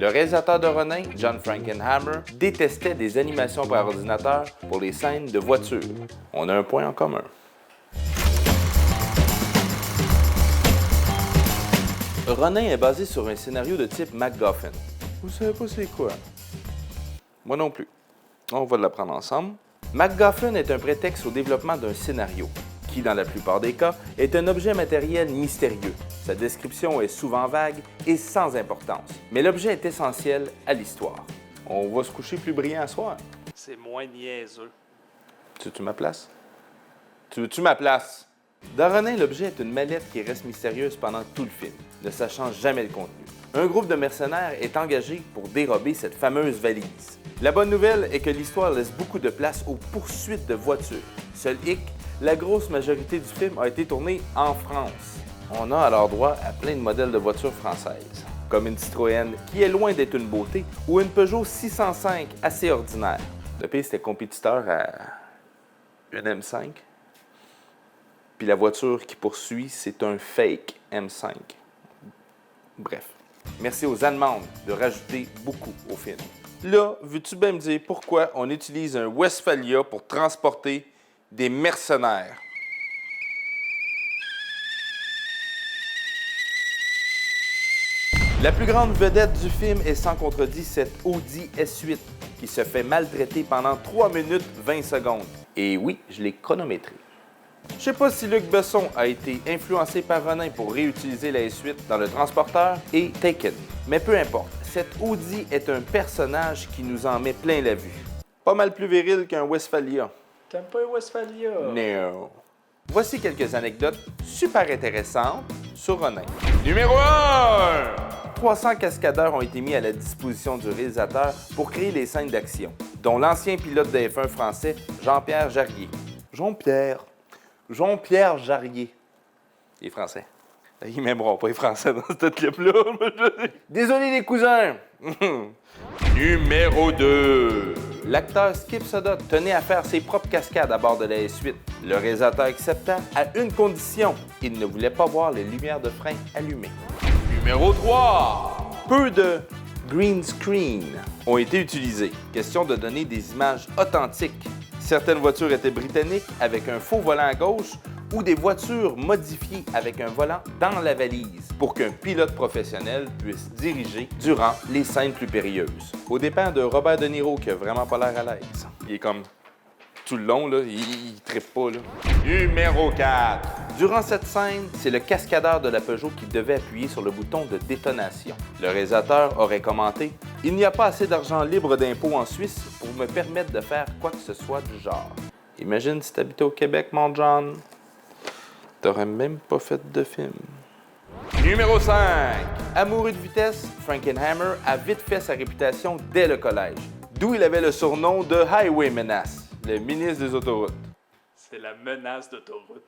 Le réalisateur de Ronin, John Frankenheimer, détestait des animations par ordinateur pour les scènes de voiture. On a un point en commun. Ronin est basé sur un scénario de type MacGuffin. Vous savez pas c'est quoi? Moi non plus. On va l'apprendre ensemble. MacGuffin est un prétexte au développement d'un scénario, qui, dans la plupart des cas, est un objet matériel mystérieux. Sa description est souvent vague et sans importance, mais l'objet est essentiel à l'histoire. On va se coucher plus brillant ce soir. C'est moins niaiseux. Tu veux-tu ma place? Tu veux-tu ma place? Dans Ronin, l'objet est une mallette qui reste mystérieuse pendant tout le film, ne sachant jamais le contenu. Un groupe de mercenaires est engagé pour dérober cette fameuse valise. La bonne nouvelle est que l'histoire laisse beaucoup de place aux poursuites de voitures. Seul hic, la grosse majorité du film a été tournée en France. On a alors droit à plein de modèles de voitures françaises, comme une Citroën qui est loin d'être une beauté ou une Peugeot 605 assez ordinaire. Le pire, c'était compétiteur à une M5. Puis la voiture qui poursuit, c'est un fake M5. Bref, merci aux Allemandes de rajouter beaucoup au film. Là, veux-tu bien me dire pourquoi on utilise un Westphalia pour transporter des mercenaires? La plus grande vedette du film est sans contredit cette Audi S8 qui se fait maltraiter pendant 3 minutes 20 secondes. Et oui, je l'ai chronométré. Je sais pas si Luc Besson a été influencé par Ronin pour réutiliser la S8 dans Le Transporteur et Taken. Mais peu importe, cette Audi est un personnage qui nous en met plein la vue. Pas mal plus viril qu'un Westphalia. T'aimes pas Westphalia? Non. Voici quelques anecdotes super intéressantes sur Ronin. Numéro 1! 300 cascadeurs ont été mis à la disposition du réalisateur pour créer les scènes d'action, dont l'ancien pilote de F1 français Jean-Pierre Jarier. Jean-Pierre Jarier. Les Français. Ils m'aimeront pas les Français dans cette clip-là. Désolé les cousins! Numéro 2. L'acteur Skip Sodot tenait à faire ses propres cascades à bord de la S8. Le réalisateur accepta à une condition. Il ne voulait pas voir les lumières de frein allumées. Numéro 3. Peu de green screen ont été utilisés. Question de donner des images authentiques. Certaines voitures étaient britanniques avec un faux volant à gauche ou des voitures modifiées avec un volant dans la valise pour qu'un pilote professionnel puisse diriger durant les scènes plus périlleuses. Au dépend de Robert De Niro qui a vraiment pas l'air à l'aise. Il est comme tout le long, là, il trippe pas. Là. Numéro 4. Durant cette scène, c'est le cascadeur de la Peugeot qui devait appuyer sur le bouton de détonation. Le réalisateur aurait commenté « Il n'y a pas assez d'argent libre d'impôts en Suisse pour me permettre de faire quoi que ce soit du genre. » Imagine si t'habitais au Québec, mon John. T'aurais même pas fait de film. Numéro 5. Amoureux de vitesse, Frankenheimer a vite fait sa réputation dès le collège, d'où il avait le surnom de Highway Menace, le ministre des autoroutes. C'est la menace d'autoroute.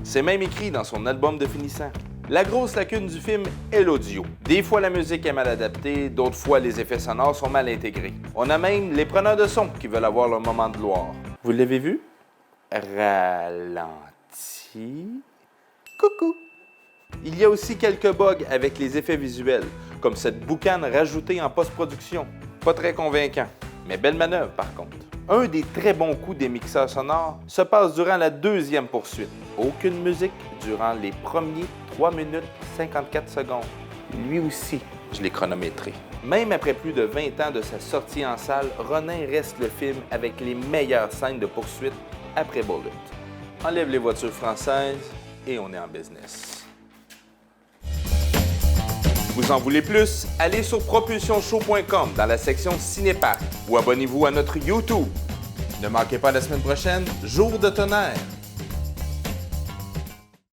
C'est même écrit dans son album de finissant. La grosse lacune du film est l'audio. Des fois, la musique est mal adaptée, d'autres fois, les effets sonores sont mal intégrés. On a même les preneurs de son qui veulent avoir leur moment de gloire. Vous l'avez vu? Ralenti. Coucou! Il y a aussi quelques bugs avec les effets visuels, comme cette boucane rajoutée en post-production. Pas très convaincant, mais belle manœuvre par contre. Un des très bons coups des mixeurs sonores se passe durant la deuxième poursuite. Aucune musique durant les premiers 3 minutes 54 secondes. Lui aussi, je l'ai chronométré. Même après plus de 20 ans de sa sortie en salle, Ronin reste le film avec les meilleures scènes de poursuite après Bullitt. Enlève les voitures françaises et on est en business. Vous en voulez plus? Allez sur propulsionshow.com dans la section Cinéparc ou abonnez-vous à notre YouTube. Ne manquez pas la semaine prochaine, Jour de tonnerre.